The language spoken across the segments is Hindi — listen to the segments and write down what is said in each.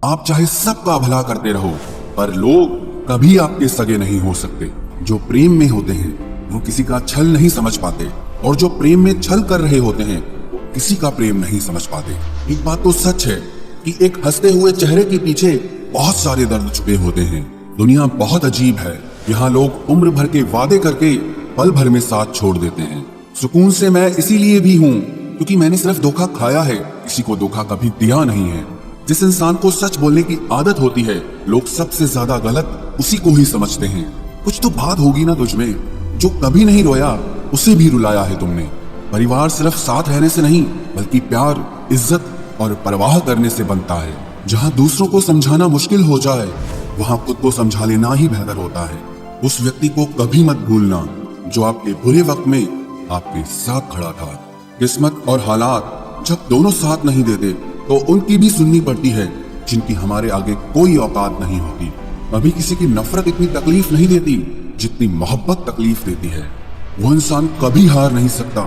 आप चाहे सबका भला करते रहो, पर लोग कभी आपके सगे नहीं हो सकते। जो प्रेम में होते हैं वो किसी का छल नहीं समझ पाते, और जो प्रेम में छल कर रहे होते हैं वो किसी का प्रेम नहीं समझ पाते। एक बात तो सच है कि एक हंसते हुए चेहरे के पीछे बहुत सारे दर्द छुपे होते हैं। दुनिया बहुत अजीब है। यहाँ लोग उम्र भर के वादे करके पल भर में साथ छोड़ देते हैं। सुकून से मैं इसीलिए भी हूँ क्योंकि मैंने सिर्फ धोखा खाया है, किसी को धोखा कभी दिया नहीं है। जिस इंसान को सच बोलने की आदत होती है, लोग सबसे ज्यादा गलत उसी को ही समझते हैं। कुछ तो बात होगी ना तुझमें, जो कभी नहीं रोया उसे भी रुलाया है तुमने। परिवार सिर्फ साथ रहने से नहीं, बल्कि प्यार, इज्जत और परवाह करने से बनता है। जहाँ दूसरों को समझाना मुश्किल हो जाए, वहाँ खुद को समझा लेना ही बेहतर होता है। उस व्यक्ति को कभी मत भूलना जो आपके बुरे वक्त में आपके साथ खड़ा था। किस्मत और हालात जब दोनों साथ नहीं देते तो उनकी भी सुननी पड़ती है जिनकी हमारे आगे कोई औकात नहीं होती। कभी किसी की नफरत इतनी तकलीफ नहीं देती जितनी मोहब्बत तकलीफ देती है। वो इंसान कभी हार नहीं सकता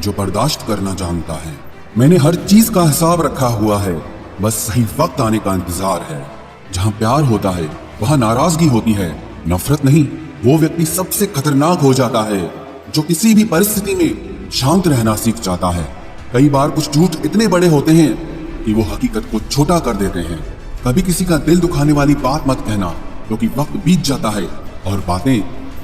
जो बर्दाश्त करना जानता है। मैंने हर चीज का हिसाब रखा हुआ है, बस सही वक्त आने का इंतजार है। जहाँ प्यार होता है वहाँ नाराजगी होती है, नफरत नहीं। वो व्यक्ति सबसे खतरनाक हो जाता है जो किसी भी परिस्थिति में शांत रहना सीख जाता है। कई बार कुछ झूठ इतने बड़े होते हैं कि वो हकीकत को छोटा कर देते हैं। कभी किसी का दिल दुखाने वाली बात मत कहना, क्योंकि वक्त बीत जाता है और बातें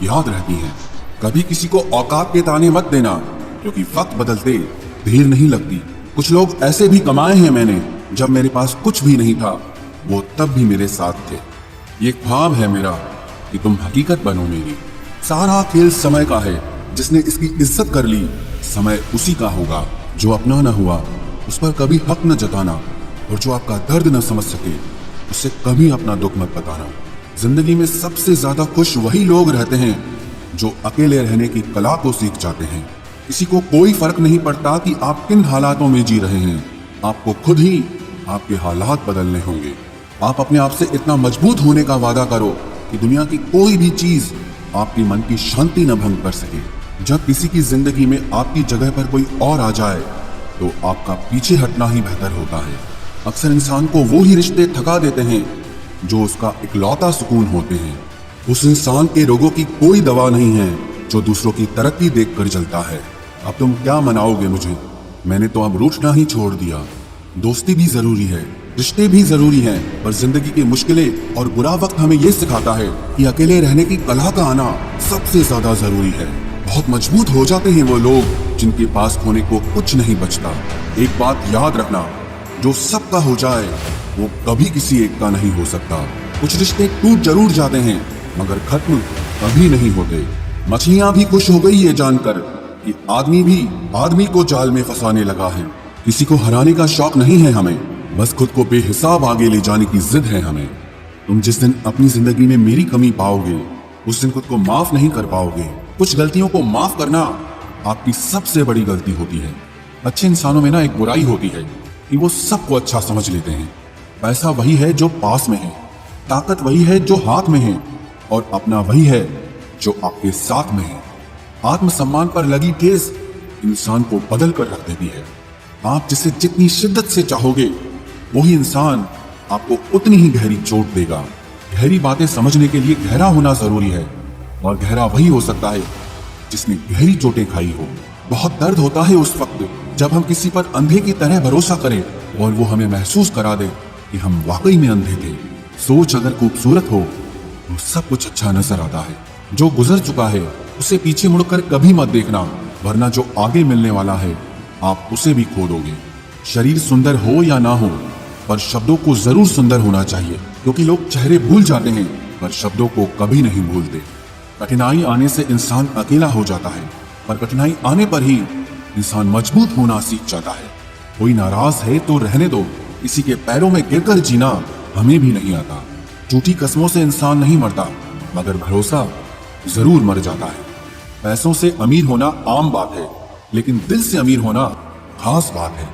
याद रहती हैं। कभी किसी को औकात के ताने मत देना, क्योंकि वक्त बदलते देर नहीं लगती। कुछ लोग ऐसे भी कमाए हैं मैंने, जब मेरे पास कुछ भी नहीं था, वो तब भी मेरे साथ थे। ये ख्वाब है मेरा कि तुम हकीकत बनो मेरी। सारा खेल समय का है, जिसने इसकी इज्जत कर ली समय उसी का होगा। जो अपना न हुआ उस पर कभी हक न जताना, और जो आपका दर्द न समझ सके उससे कभी अपना दुख मत बताना। जिंदगी में सबसे ज्यादा खुश वही लोग रहते हैं जो अकेले रहने की कला को सीख जाते हैं। किसी को कोई फर्क नहीं पड़ता कि आप किन हालातों में जी रहे हैं, आपको खुद ही आपके हालात बदलने होंगे। आप अपने आप से इतना मजबूत होने का वादा करो कि दुनिया की कोई भी चीज आपके मन की शांति न भंग कर सके। जब किसी की जिंदगी में आपकी जगह पर कोई और आ जाए तो आपका पीछे हटना ही बेहतर होता है। अक्सर इंसान को वो ही रिश्ते थका देते हैं जो उसका इकलौता सुकून होते हैं। उस इंसान के रोगों की कोई दवा नहीं है जो दूसरों की तरक्की देखकर जलता है। अब तुम क्या मनाओगे मुझे, मैंने तो अब रूठना ही छोड़ दिया। दोस्ती भी जरूरी है, रिश्ते भी जरूरी हैं, पर जिंदगी की मुश्किलें और बुरा वक्त हमें ये सिखाता है कि अकेले रहने की कला का आना सबसे ज्यादा जरूरी है। बहुत मजबूत हो जाते हैं वो लोग जिनके पास खोने को कुछ नहीं बचता। एक बात याद रखना, जो सबका हो जाए वो कभी किसी एक का नहीं हो सकता। कुछ रिश्ते टूट जरूर जाते हैं मगर खत्म कभी नहीं होते। मछलियां भी खुश हो गई ये जानकर कि आदमी भी आदमी को जाल में फंसाने लगा है। किसी को हराने का शौक नहीं है हमें, बस खुद को बेहिसाब आगे ले जाने की जिद है हमें। तुम जिस दिन अपनी जिंदगी में मेरी कमी पाओगे उस दिन खुद को माफ नहीं कर पाओगे। कुछ गलतियों को माफ करना आपकी सबसे बड़ी गलती होती है। अच्छे इंसानों में ना एक बुराई होती है कि वो सबको अच्छा समझ लेते हैं। पैसा वही है जो पास में है, ताकत वही है जो हाथ में है, और अपना वही है जो आपके साथ में है। आत्मसम्मान पर लगी ठेस इंसान को बदल कर रख देती है। आप जिसे जितनी शिद्दत से चाहोगे वही इंसान आपको उतनी ही गहरी चोट देगा। गहरी बातें समझने के लिए गहरा होना जरूरी है, और गहरा वही हो सकता है जिसने गहरी चोटें खाई हो। बहुत दर्द होता है उस वक्त जब हम किसी पर अंधे की तरह भरोसा करें और वो हमें महसूस करा दे कि हम वाकई में अंधे थे। सोच अगर खूबसूरत हो तो सब कुछ अच्छा नजर आता है। जो गुजर चुका है उसे पीछे मुड़कर कभी मत देखना, वरना जो आगे मिलने वाला है आप उसे भी खो दोगे। शरीर सुंदर हो या ना हो, पर शब्दों को जरूर सुंदर होना चाहिए, क्योंकि लोग चेहरे भूल जाते हैं पर शब्दों को कभी नहीं भूलते। कठिनाई आने से इंसान अकेला हो जाता है, पर कठिनाई आने पर ही इंसान मजबूत होना सीख जाता है। कोई नाराज है तो रहने दो, किसी के पैरों में गिरकर जीना हमें भी नहीं आता। झूठी कस्मों से इंसान नहीं मरता, मगर भरोसा जरूर मर जाता है। पैसों से अमीर होना आम बात है, लेकिन दिल से अमीर होना खास बात है।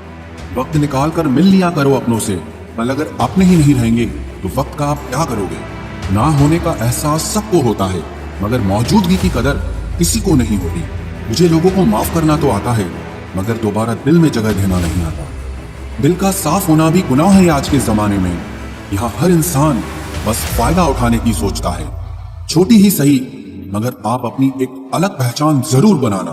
वक्त निकाल कर मिल लिया करो अपनों से, पर अगर अपने ही नहीं रहेंगे तो वक्त का आप क्या करोगे। ना होने का एहसास सबको होता है, मगर मौजूदगी की कदर किसी को नहीं होती। मुझे लोगों को माफ करना तो आता है, मगर दोबारा दिल में जगह देना नहीं आता। दिल का साफ होना भी गुनाह है आज के जमाने में। यहाँ हर इंसान बस फायदा उठाने की सोचता है। छोटी ही सही, मगर आप अपनी एक अलग पहचान जरूर बनाना।